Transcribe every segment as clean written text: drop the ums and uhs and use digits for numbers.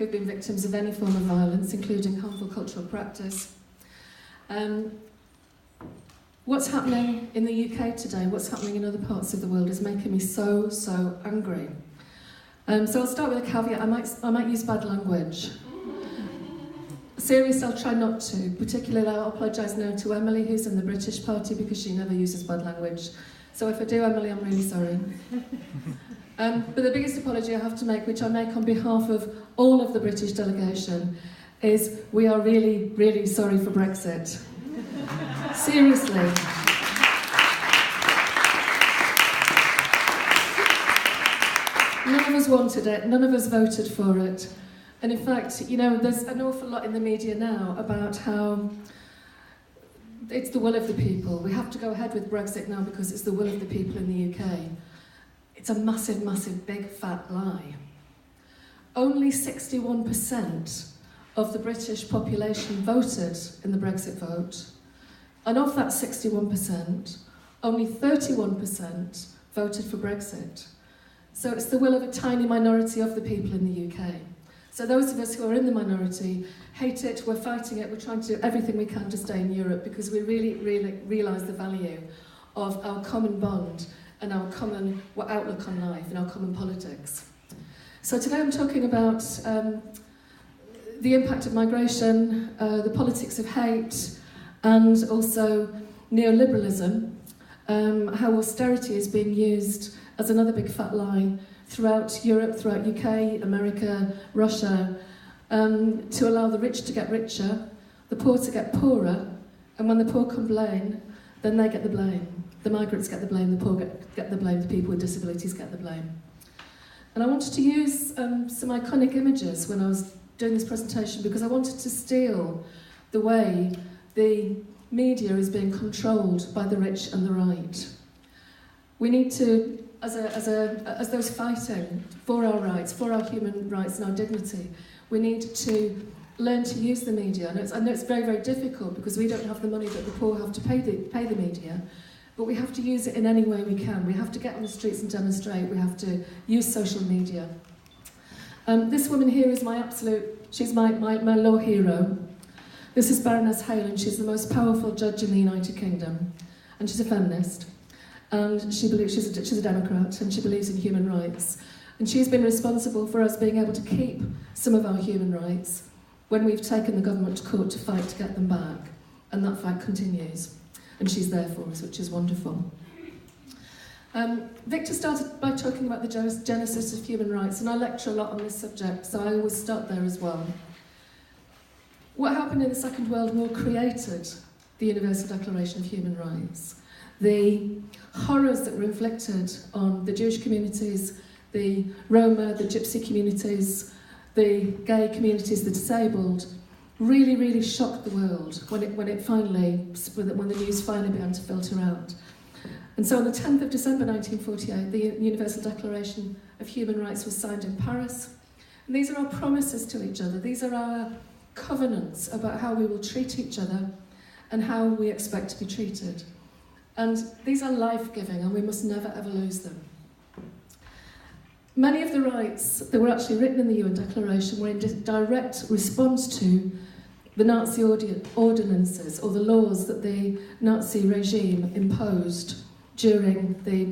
who've been victims of any form of violence, including harmful cultural practice. What's happening in the UK today, what's happening in other parts of the world is making me so, so angry. So I'll start with a caveat. I might use bad language. Serious, I'll try not to. Particularly, I'll apologise now to Emily, who's in the British Party, because she never uses bad language. So if I do, Emily, I'm really sorry. But the biggest apology I have to make, which I make on behalf of all of the British delegation, is we are really, really sorry for Brexit. Seriously. None of us wanted it, none of us voted for it. And in fact, you know, there's an awful lot in the media now about how it's the will of the people. We have to go ahead with Brexit now because it's the will of the people in the UK. It's a massive, massive, big, fat lie. Only 61% of the British population voted in the Brexit vote. And of that 61%, only 31% voted for Brexit. So it's the will of a tiny minority of the people in the UK. So those of us who are in the minority hate it, we're fighting it, we're trying to do everything we can to stay in Europe because we really, really realise the value of our common bond and our common outlook on life and our common politics. So today I'm talking about the impact of migration, the politics of hate, and also neoliberalism, how austerity is being used as another big fat lie throughout Europe, throughout UK, America, Russia, to allow the rich to get richer, the poor to get poorer, and when the poor complain, then they get the blame. The migrants get the blame, the poor get the blame, the people with disabilities get the blame. And I wanted to use some iconic images when I was doing this presentation because I wanted to steal the way the media is being controlled by the rich and the right. We need to, as those fighting for our rights, for our human rights and our dignity, we need to learn to use the media. I know it's very, very difficult because we don't have the money that the poor have to pay the media, but we have to use it in any way we can. We have to get on the streets and demonstrate. We have to use social media. This woman here is she's my law hero. This is Baroness Hale, and she's the most powerful judge in the United Kingdom. And she's a feminist. And she believes she's a Democrat, and she believes in human rights. And she's been responsible for us being able to keep some of our human rights when we've taken the government to court to fight to get them back. And that fight continues. And she's there for us, which is wonderful. Victor started by talking about the genesis of human rights, and I lecture a lot on this subject, so I always start there as well. What happened in the Second World War created the Universal Declaration of Human Rights. The horrors that were inflicted on the Jewish communities, the Roma, the Gypsy communities, the gay communities, the disabled, really, really shocked the world when the news finally began to filter out. And so on the 10th of December 1948, the Universal Declaration of Human Rights was signed in Paris. And these are our promises to each other. These are our covenants about how we will treat each other and how we expect to be treated. And these are life-giving, and we must never, ever lose them. Many of the rights that were actually written in the UN Declaration were in direct response to the Nazi ordinances or the laws that the Nazi regime imposed during the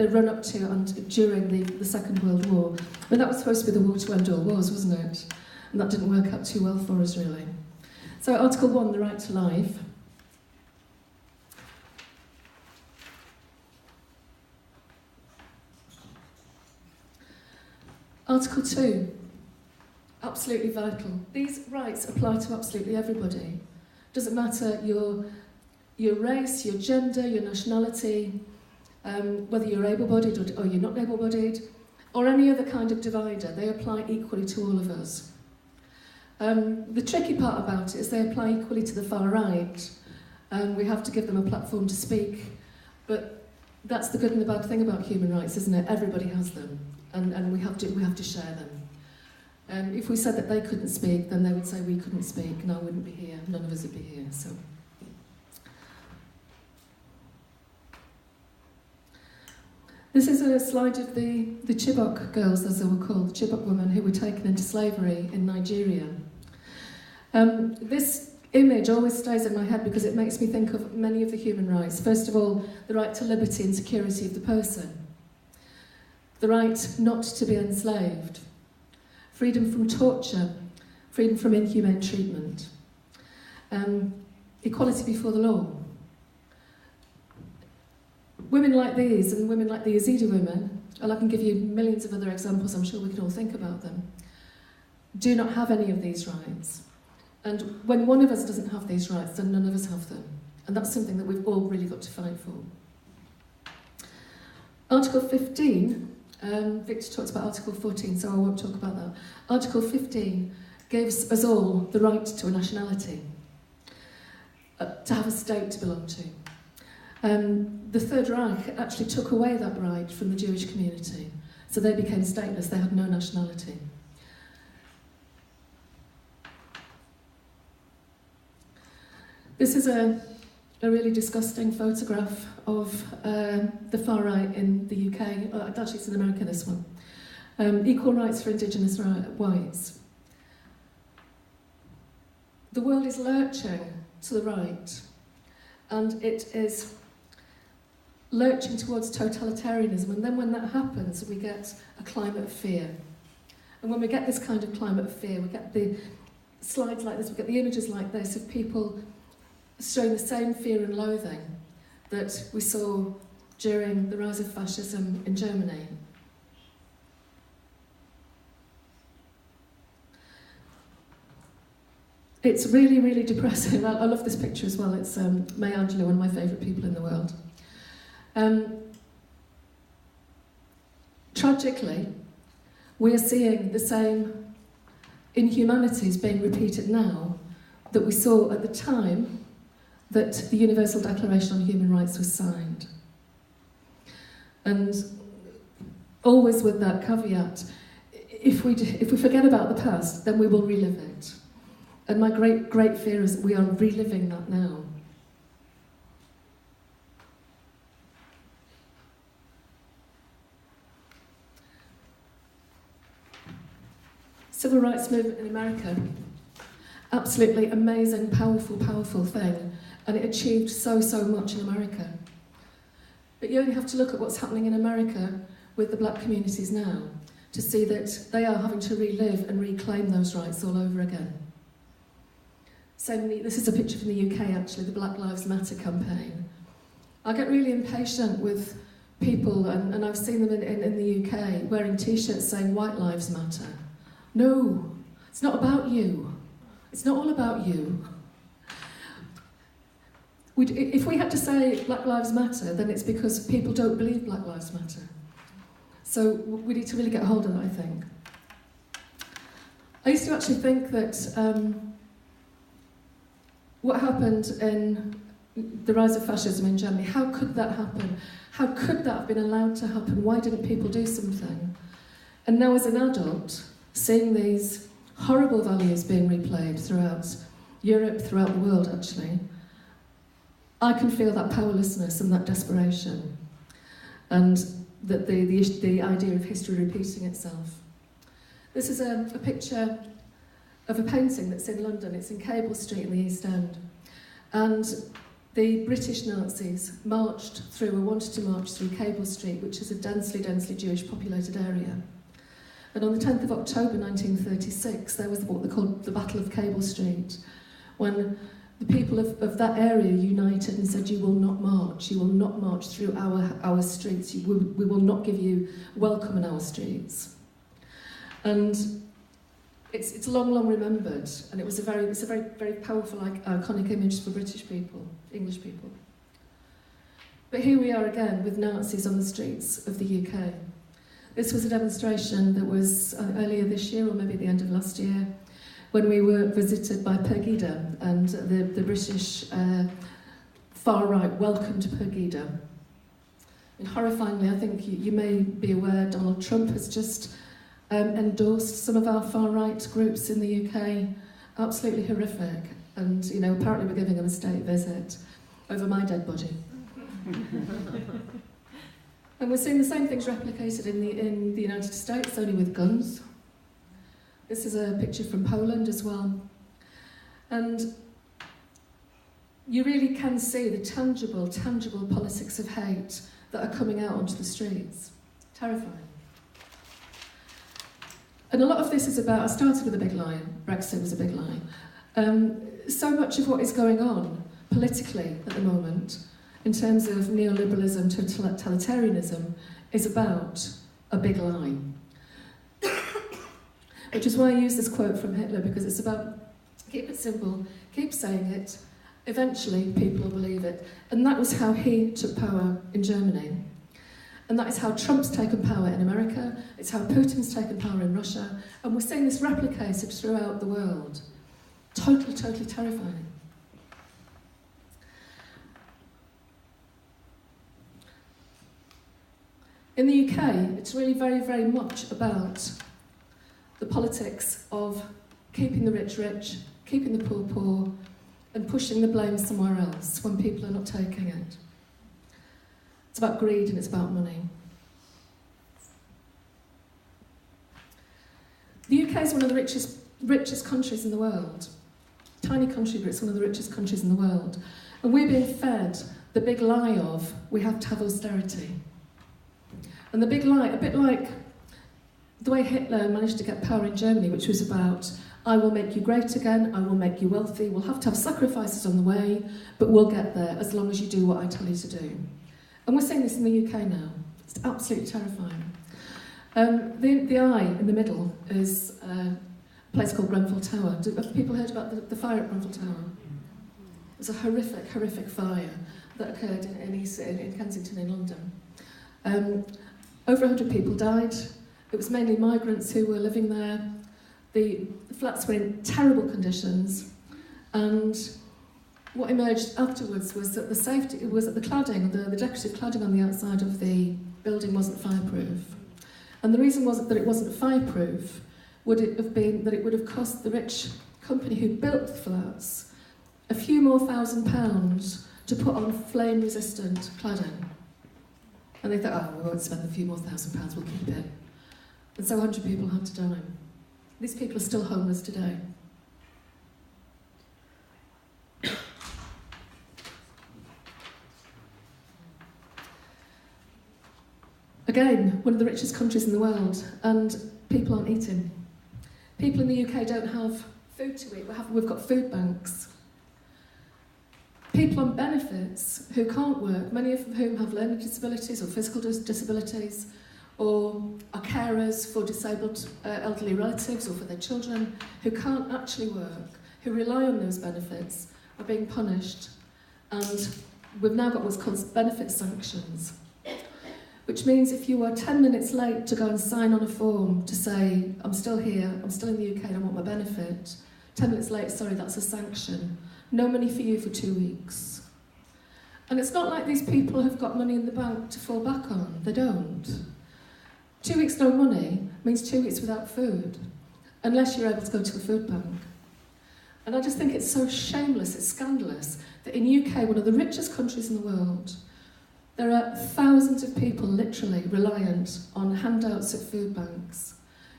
run-up to and during the Second World War. And that was supposed to be the war to end all wars, wasn't it? And that didn't work out too well for us, really. So Article 1, the right to life. Article 2, absolutely vital. These rights apply to absolutely everybody. Doesn't matter your race, your gender, your nationality, whether you're able-bodied or you're not able-bodied, or any other kind of divider. They apply equally to all of us. The tricky part about it is they apply equally to the far right. We have to give them a platform to speak, but that's the good and the bad thing about human rights, isn't it? Everybody has them, and we have to share them. If we said that they couldn't speak, then they would say we couldn't speak, and I wouldn't be here, none of us would be here. So, This is a slide of the Chibok girls, as they were called, the Chibok women who were taken into slavery in Nigeria. This image always stays in my head because it makes me think of many of the human rights. First of all, the right to liberty and security of the person, the right not to be enslaved, freedom from torture, freedom from inhumane treatment, equality before the law. Women like these, and women like the Yazidi women, and I can give you millions of other examples, I'm sure we can all think about them, do not have any of these rights. And when one of us doesn't have these rights, then none of us have them. And that's something that we've all really got to fight for. Article 15, Victor talked about Article 14, so I won't talk about that. Article 15 gives us all the right to a nationality, to have a state to belong to. The Third Reich actually took away that right from the Jewish community, so they became stateless, they had no nationality. This is a really disgusting photograph of the far right in the UK. Actually, it's in America, this one. Equal rights for Indigenous whites. The world is lurching to the right, and it is lurching towards totalitarianism, and then when that happens, we get a climate of fear. And when we get this kind of climate of fear, we get the slides like this, we get the images like this of people showing the same fear and loathing that we saw during the rise of fascism in Germany. It's really, really depressing. I love this picture as well. It's Maya Angelou, one of my favourite people in the world. Tragically, we are seeing the same inhumanities being repeated now that we saw at the time that the Universal Declaration on Human Rights was signed. And always with that caveat, if we forget about the past, then we will relive it. And my great, great fear is that we are reliving that now. Civil rights movement in America, absolutely amazing, powerful, powerful thing. And it achieved so, so much in America. But you only have to look at what's happening in America with the black communities now to see that they are having to relive and reclaim those rights all over again. This is a picture from the UK, actually, the Black Lives Matter campaign. I get really impatient with people, and I've seen them in the UK, wearing T-shirts saying White Lives Matter. No, it's not about you. It's not all about you. If we had to say Black Lives Matter, then it's because people don't believe Black Lives Matter. So we need to really get a hold of that, I think. I used to actually think that what happened in the rise of fascism in Germany, how could that happen? How could that have been allowed to happen? Why didn't people do something? And now as an adult, seeing these horrible values being replayed throughout Europe, throughout the world actually, I can feel that powerlessness and that desperation, and that the idea of history repeating itself. This is a picture of a painting that's in London. It's in Cable Street in the East End. And the British Nazis marched through, or wanted to march through Cable Street, which is a densely, densely Jewish populated area. And on the 10th of October 1936, there was what they called the Battle of Cable Street, when the people of that area united and said, you will not march through our streets, we will not give you welcome in our streets. And it's long, long remembered, and it's a very, very powerful, iconic image for British people, English people. But here we are again with Nazis on the streets of the UK. This was a demonstration that was earlier this year, or maybe at the end of last year, when we were visited by Pegida, and the British far right welcomed Pegida. And horrifyingly, I think you may be aware, Donald Trump has just endorsed some of our far right groups in the UK. Absolutely horrific. And apparently we're giving him a state visit over my dead body. And we're seeing the same things replicated in the United States, only with guns. This is a picture from Poland as well. And you really can see the tangible politics of hate that are coming out onto the streets. Terrifying. And a lot of this is about, I started with a big lie, Brexit was a big lie. So much of what is going on politically at the moment, in terms of neoliberalism, totalitarianism, is about a big lie. Which is why I use this quote from Hitler, because it's about, keep it simple, keep saying it, eventually people will believe it. And that was how he took power in Germany. And that is how Trump's taken power in America, it's how Putin's taken power in Russia, and we're seeing this replicated throughout the world. Totally terrifying. In the UK, it's really very much about the politics of keeping the rich rich, keeping the poor poor, and pushing the blame somewhere else when people are not taking it. It's about greed and it's about money. The UK is one of the richest countries in the world. Tiny country, but it's one of the richest countries in the world. And we're being fed the big lie of we have to have austerity. And the big lie, a bit like the way Hitler managed to get power in Germany, which was about, I will make you great again, I will make you wealthy, we'll have to have sacrifices on the way, but we'll get there as long as you do what I tell you to do. And we're seeing this in the UK now. It's absolutely terrifying. The eye in the middle is a place called Grenfell Tower. Have people heard about the fire at Grenfell Tower? It was a horrific fire that occurred in Kensington in London. Over 100 people died. It was mainly migrants who were living there. The flats were in terrible conditions, and what emerged afterwards was that the cladding, the decorative cladding on the outside of the building wasn't fireproof. And the reason that it wasn't fireproof would it have been that it would have cost the rich company who built the flats a few more £1,000s to put on flame-resistant cladding. And they thought, oh, we won't spend a few more £1,000, we'll keep it. And so 100 people had to die. These people are still homeless today. Again, one of the richest countries in the world, and people aren't eating. People in the UK don't have food to eat. We've got food banks. People on benefits who can't work, many of whom have learning disabilities or physical disabilities, or are carers for disabled elderly relatives or for their children, who can't actually work, who rely on those benefits, are being punished. And we've now got what's called benefit sanctions, which means if you are 10 minutes late to go and sign on a form to say, I'm still here, I'm still in the UK, and I want my benefit, 10 minutes late, sorry, that's a sanction. No money for you for 2 weeks. And it's not like these people have got money in the bank to fall back on. They don't. 2 weeks no money means 2 weeks without food, unless you're able to go to a food bank. And I just think it's so shameless, it's scandalous, that in UK, one of the richest countries in the world, there are thousands of people literally reliant on handouts at food banks,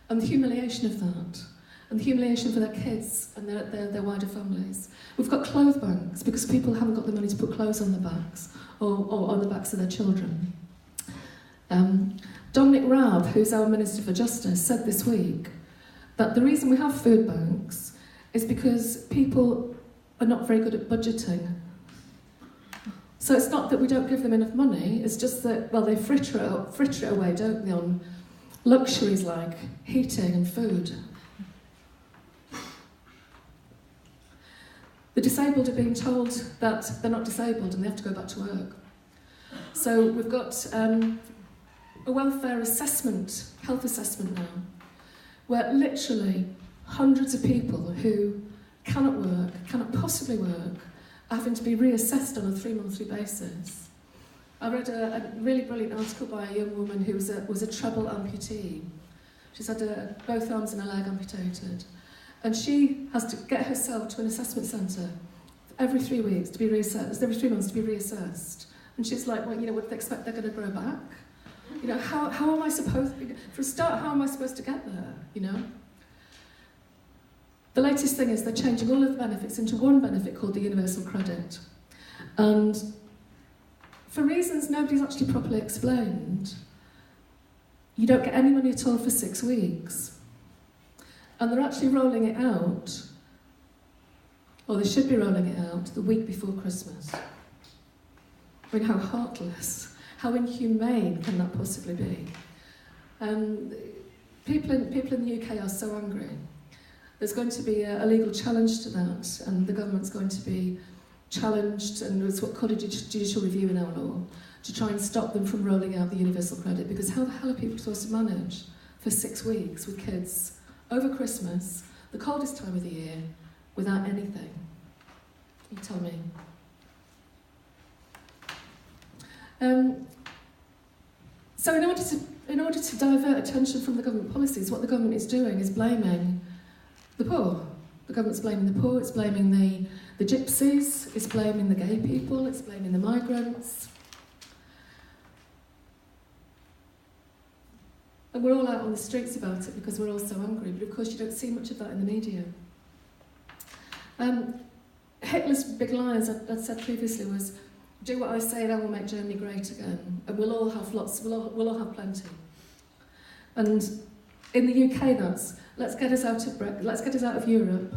and the humiliation of that, and the humiliation for their kids and their wider families. We've got clothes banks because people haven't got the money to put clothes on their backs or on the backs of their children. Dominic Raab, who's our Minister for Justice, said this week that the reason we have food banks is because people are not very good at budgeting. So it's not that we don't give them enough money, it's just that, well, they fritter it away, don't they, on luxuries like heating and food. The disabled are being told that they're not disabled and they have to go back to work. So we've got a welfare assessment, health assessment now, where literally hundreds of people who cannot work, cannot possibly work, are having to be reassessed on a 3-monthly basis. I read a really brilliant article by a young woman who was a treble amputee. She's had both arms and a leg amputated. And she has to get herself to an assessment centre every 3 weeks to be reassessed, every 3 months to be reassessed. And she's like, well, what do they expect they're going to grow back? You know, how am I supposed, for a start, how am I supposed to get there, you know? The latest thing is they're changing all of the benefits into one benefit called the universal credit. And for reasons nobody's actually properly explained, you don't get any money at all for 6 weeks. And they're actually rolling it out, or they should be rolling it out, the week before Christmas. I mean, how heartless, how inhumane can that possibly be? People in the UK are so angry. There's going to be a legal challenge to that, and the government's going to be challenged, and it's what's called a judicial review in our law, to try and stop them from rolling out the universal credit, because how the hell are people supposed to manage for 6 weeks with kids over Christmas, the coldest time of the year, without anything? You tell me. So in order to divert attention from the government policies, what the government is doing is blaming the poor. The government's blaming the poor, it's blaming the gypsies, it's blaming the gay people, it's blaming the migrants. And we're all out on the streets about it because we're all so angry, but of course you don't see much of that in the media. Hitler's big lie, as I'd said previously, was, do what I say and I will make Germany great again. And we'll all have lots, we'll all have plenty. And in the UK that's, let's get us out of Europe.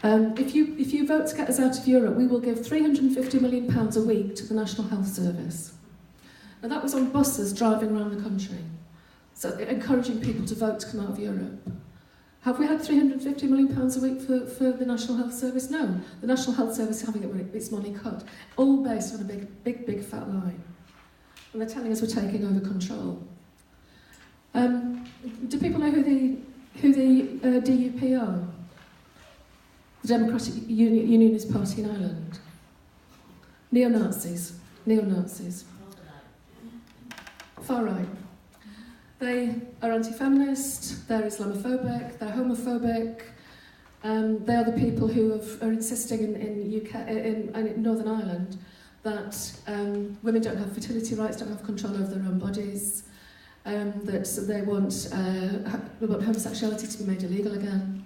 If you vote to get us out of Europe, we will give £350 million a week to the National Health Service. Now that was on buses driving around the country, so encouraging people to vote to come out of Europe. Have we had £350 million a week for the National Health Service? No. The National Health Service is having its money cut, all based on a big fat lie. And they're telling us we're taking over control. Do people know who the DUP are? The Democratic Unionist Party in Ireland. Neo-Nazis. Far right. They are anti-feminist, they're Islamophobic, they're homophobic. They are the people who are insisting in Northern Ireland that women don't have fertility rights, don't have control over their own bodies, that they want homosexuality to be made illegal again.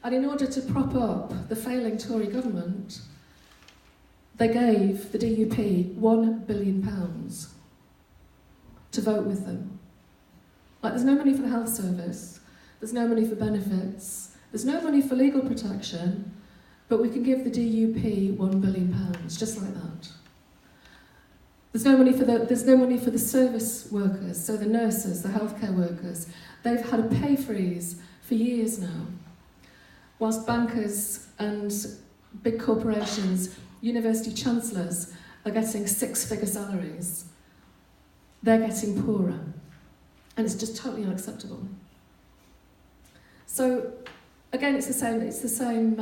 And in order to prop up the failing Tory government, they gave the DUP £1 billion to vote with them. Like, there's no money for the health service, there's no money for benefits, there's no money for legal protection, but we can give the DUP £1 billion, just like that. There's no money for the service workers, so the nurses, the healthcare workers. They've had a pay freeze for years now, whilst bankers and big corporations, university chancellors are getting 6-figure salaries. They're getting poorer. And it's just totally unacceptable. So, again, it's the same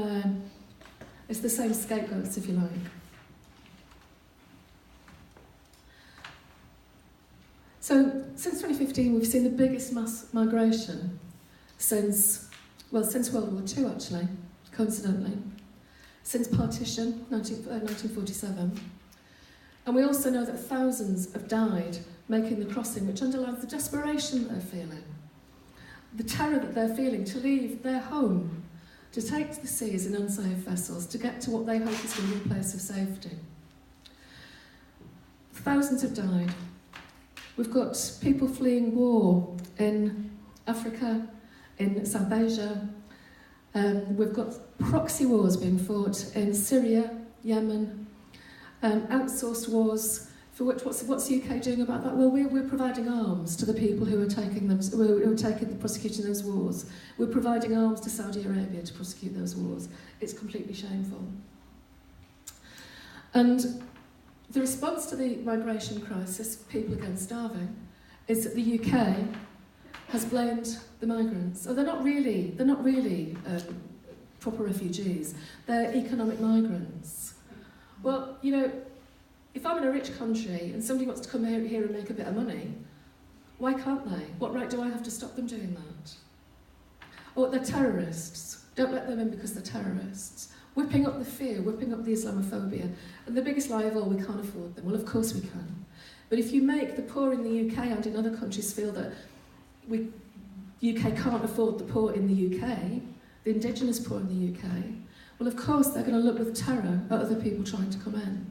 scapegoats, if you like. So, since 2015, we've seen the biggest mass migration since World War II, actually, coincidentally, since partition, 1947. And we also know that thousands have died making the crossing, which underlines the desperation that they're feeling, the terror that they're feeling to leave their home, to take to the seas in unsafe vessels, to get to what they hope is going to be a place of safety. Thousands have died. We've got people fleeing war in Africa, in South Asia. We've got proxy wars being fought in Syria, Yemen, outsourced wars, for which what's the UK doing about that? Well, we're providing arms to the people who are prosecuting those wars. We're providing arms to Saudi Arabia to prosecute those wars. It's completely shameful. And the response to the migration crisis, people again starving, is that the UK has blamed the migrants. Oh, they're not really proper refugees. They're economic migrants. Well, you know, if I'm in a rich country and somebody wants to come here and make a bit of money, why can't they? What right do I have to stop them doing that? Or they're terrorists. Don't let them in because they're terrorists. Whipping up the fear, whipping up the Islamophobia. And the biggest lie of all, we can't afford them. Well, of course we can. But if you make the poor in the UK and in other countries feel that UK can't afford the poor in the UK, the indigenous poor in the UK, well, of course, they're going to look with terror at other people trying to come in.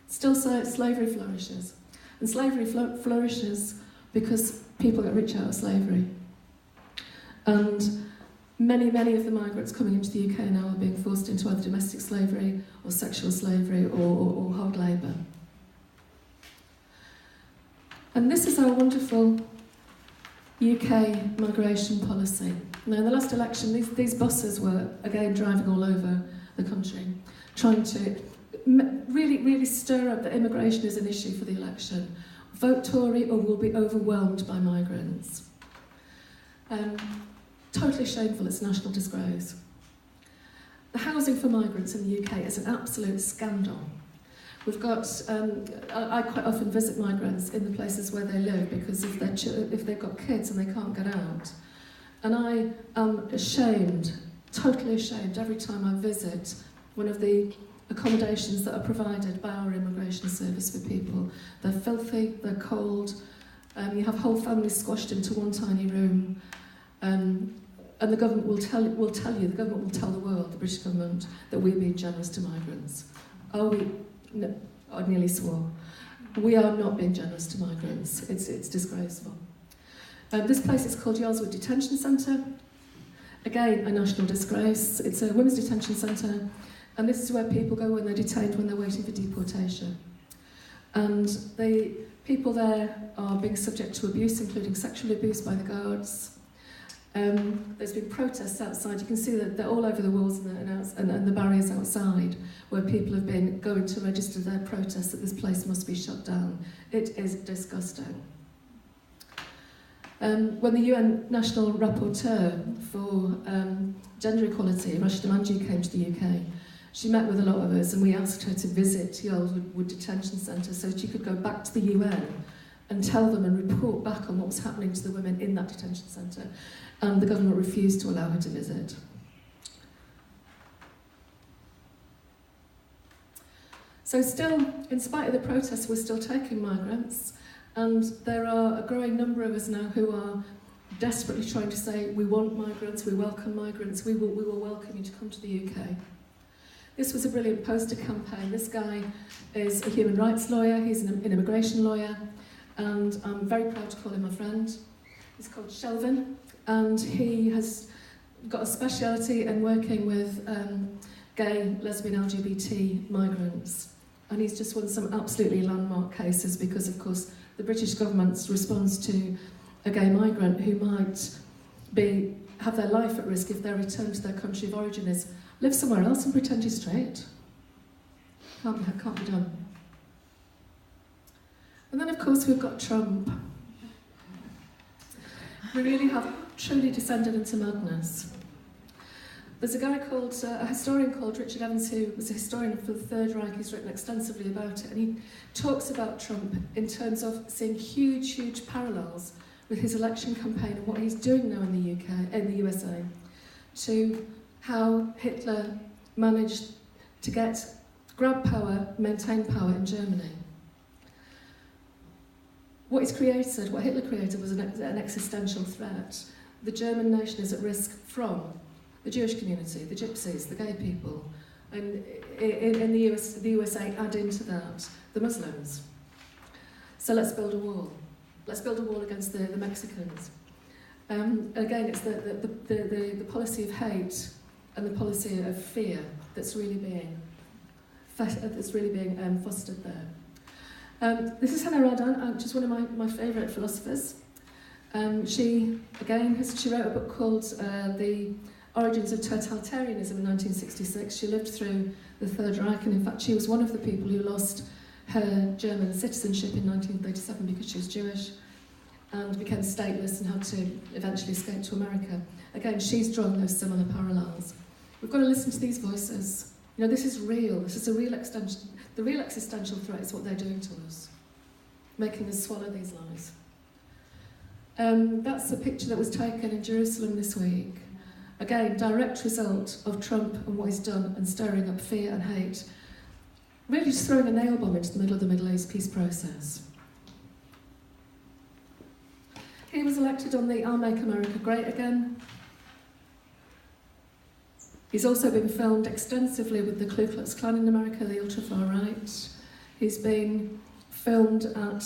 Still, slavery flourishes. And slavery flourishes because people get rich out of slavery. And many, many of the migrants coming into the UK now are being forced into either domestic slavery or sexual slavery or hard labour. And this is our wonderful UK migration policy. Now, in the last election, these buses were, again, driving all over the country, trying to really, really stir up that immigration is an issue for the election. Vote Tory or we'll be overwhelmed by migrants. Totally shameful, it's a national disgrace. The housing for migrants in the UK is an absolute scandal. We've got, I quite often visit migrants in the places where they live because if they've got kids and they can't get out. And I am ashamed, totally ashamed, every time I visit one of the accommodations that are provided by our immigration service for people. They're filthy, they're cold, you have whole families squashed into one tiny room, and the government will tell you, the government will tell the world, the British government, that we're being generous to migrants. Are we? No, I nearly swore. We are not being generous to migrants. It's disgraceful. This place is called Yarlswood Detention Centre. Again, a national disgrace. It's a women's detention centre, and this is where people go when they're detained when they're waiting for deportation. And the people there are being subject to abuse, including sexual abuse by the guards. There's been protests outside. You can see that they're all over the walls and the barriers outside where people have been going to register their protest that this place must be shut down. It is disgusting. When the UN National Rapporteur for Gender Equality, Rashida Manjoo, came to the UK, she met with a lot of us and we asked her to visit Yarlswood Detention Centre so she could go back to the UN and tell them and report back on what was happening to the women in that detention centre. And the government refused to allow her to visit. So still, in spite of the protests, we're still taking migrants, and there are a growing number of us now who are desperately trying to say, we want migrants, we welcome migrants, we will welcome you to come to the UK. This was a brilliant poster campaign. This guy is a human rights lawyer, he's an immigration lawyer, and I'm very proud to call him a friend. He's called Shelvin, and he has got a speciality in working with gay, lesbian, LGBT migrants. And he's just won some absolutely landmark cases because, of course, the British government's response to a gay migrant who might have their life at risk if they're returned to their country of origin is live somewhere else and pretend you're straight. Can't be done. And then, of course, we've got Trump. We really have truly descended into madness. There's a historian called Richard Evans, who was a historian for the Third Reich. He's written extensively about it, and he talks about Trump in terms of seeing huge, huge parallels with his election campaign and what he's doing now in the USA, to how Hitler managed to grab power, maintain power in Germany. What Hitler created was an existential threat. The German nation is at risk from the Jewish community, the gypsies, the gay people, and in the USA add into that the Muslims. So let's build a wall. Let's build a wall against the Mexicans. Again, it's the policy of hate and the policy of fear that's really being fostered there. This is Hannah Arendt, which is one of my favourite philosophers. She wrote a book called The Origins of Totalitarianism in 1966. She lived through the Third Reich, and in fact she was one of the people who lost her German citizenship in 1937 because she was Jewish and became stateless and had to eventually escape to America. Again, she's drawn those similar parallels. We've got to listen to these voices. You know, this is real. This is a real extension. The real existential threat is what they're doing to us, making us swallow these lies. That's a picture that was taken in Jerusalem this week. Again, direct result of Trump and what he's done and stirring up fear and hate. really just throwing a nail bomb into the middle of the Middle East peace process. He was elected on the I'll Make America Great Again. He's also been filmed extensively with the Ku Klux Klan in America, the ultra-far right. He's been filmed at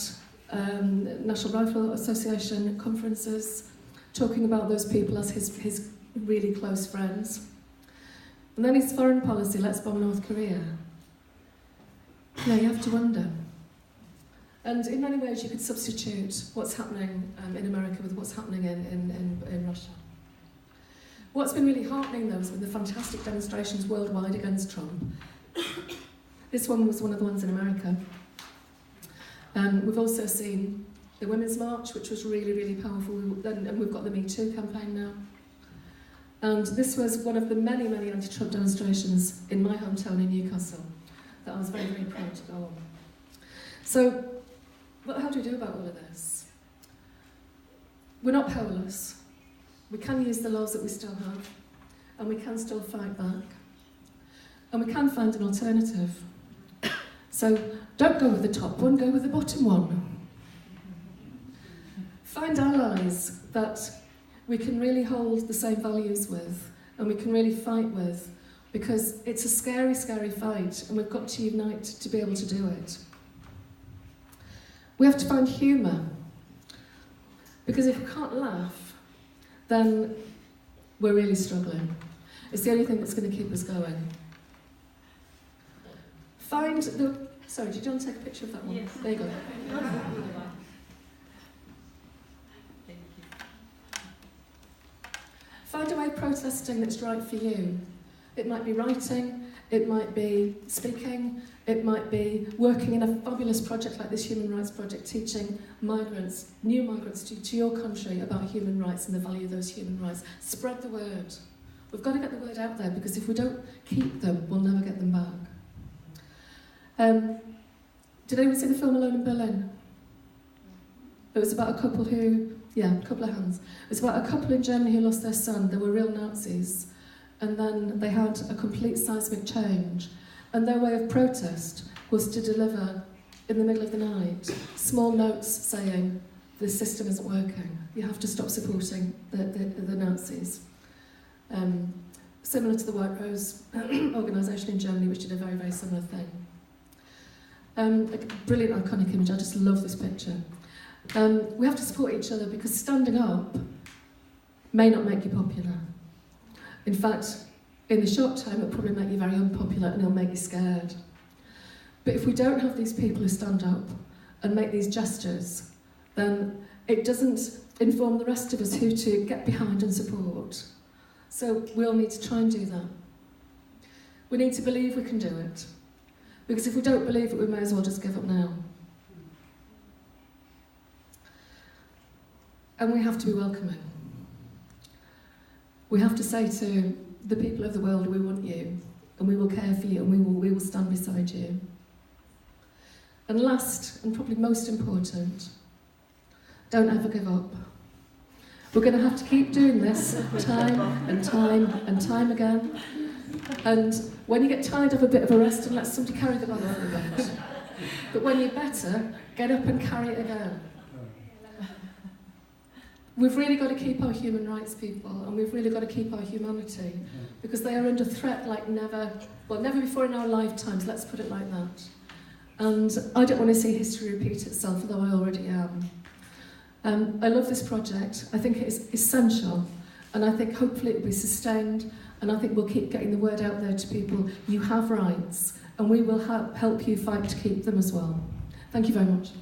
National Rifle Association conferences, talking about those people as his really close friends. And then his foreign policy, let's bomb North Korea. Now you have to wonder. And in many ways you could substitute what's happening in America with what's happening in Russia. What's been really heartening though has been the fantastic demonstrations worldwide against Trump. This one was one of the ones in America. We've also seen the Women's March, which was really, really powerful, and we've got the Me Too campaign now. And this was one of the many, many anti-Trump demonstrations in my hometown in Newcastle that I was very, very proud to go on. So, how do we do about all of this? We're not powerless. We can use the laws that we still have, and we can still fight back. And we can find an alternative. So, don't go with the top one, go with the bottom one. Find allies that we can really hold the same values with, and we can really fight with, because it's a scary, scary fight, and we've got to unite to be able to do it. We have to find humour, because if we can't laugh, then we're really struggling. It's the only thing that's going to keep us going. Find the... Sorry, did you want to take a picture of that one? Yes. There you go. Find a way of protesting that's right for you. It might be writing, it might be speaking, it might be working in a fabulous project like this Human Rights Project, teaching migrants, new migrants to your country about human rights and the value of those human rights. Spread the word. We've got to get the word out there, because if we don't keep them, we'll never get them back. Did anyone see the film Alone in Berlin? It was about a couple who... Yeah, a couple of hands. It was about a couple in Germany who lost their son. They were real Nazis. And then they had a complete seismic change. And their way of protest was to deliver, in the middle of the night, small notes saying, the system isn't working. You have to stop supporting the Nazis. Similar to the White Rose organisation in Germany, which did a very, very similar thing. A brilliant, iconic image. I just love this picture. We have to support each other, because standing up may not make you popular. In fact, in the short term, it'll probably make you very unpopular and it'll make you scared. But if we don't have these people who stand up and make these gestures, then it doesn't inform the rest of us who to get behind and support. So we all need to try and do that. We need to believe we can do it. Because if we don't believe it, we may as well just give up now. And we have to be welcoming. We have to say to the people of the world, we want you, and we will care for you, and we will stand beside you. And last, and probably most important, don't ever give up. We're going to have to keep doing this time and time and time again. And when you get tired of a bit of a rest, and let somebody carry the ball for a bit. But when you're better, get up and carry it again. We've really got to keep our human rights, people, and we've really got to keep our humanity, because they are under threat like never before in our lifetimes, let's put it like that. And I don't want to see history repeat itself, although I already am. I love this project. I think it is essential, and I think hopefully it will be sustained, and I think we'll keep getting the word out there to people. You have rights, and we will help you fight to keep them as well. Thank you very much.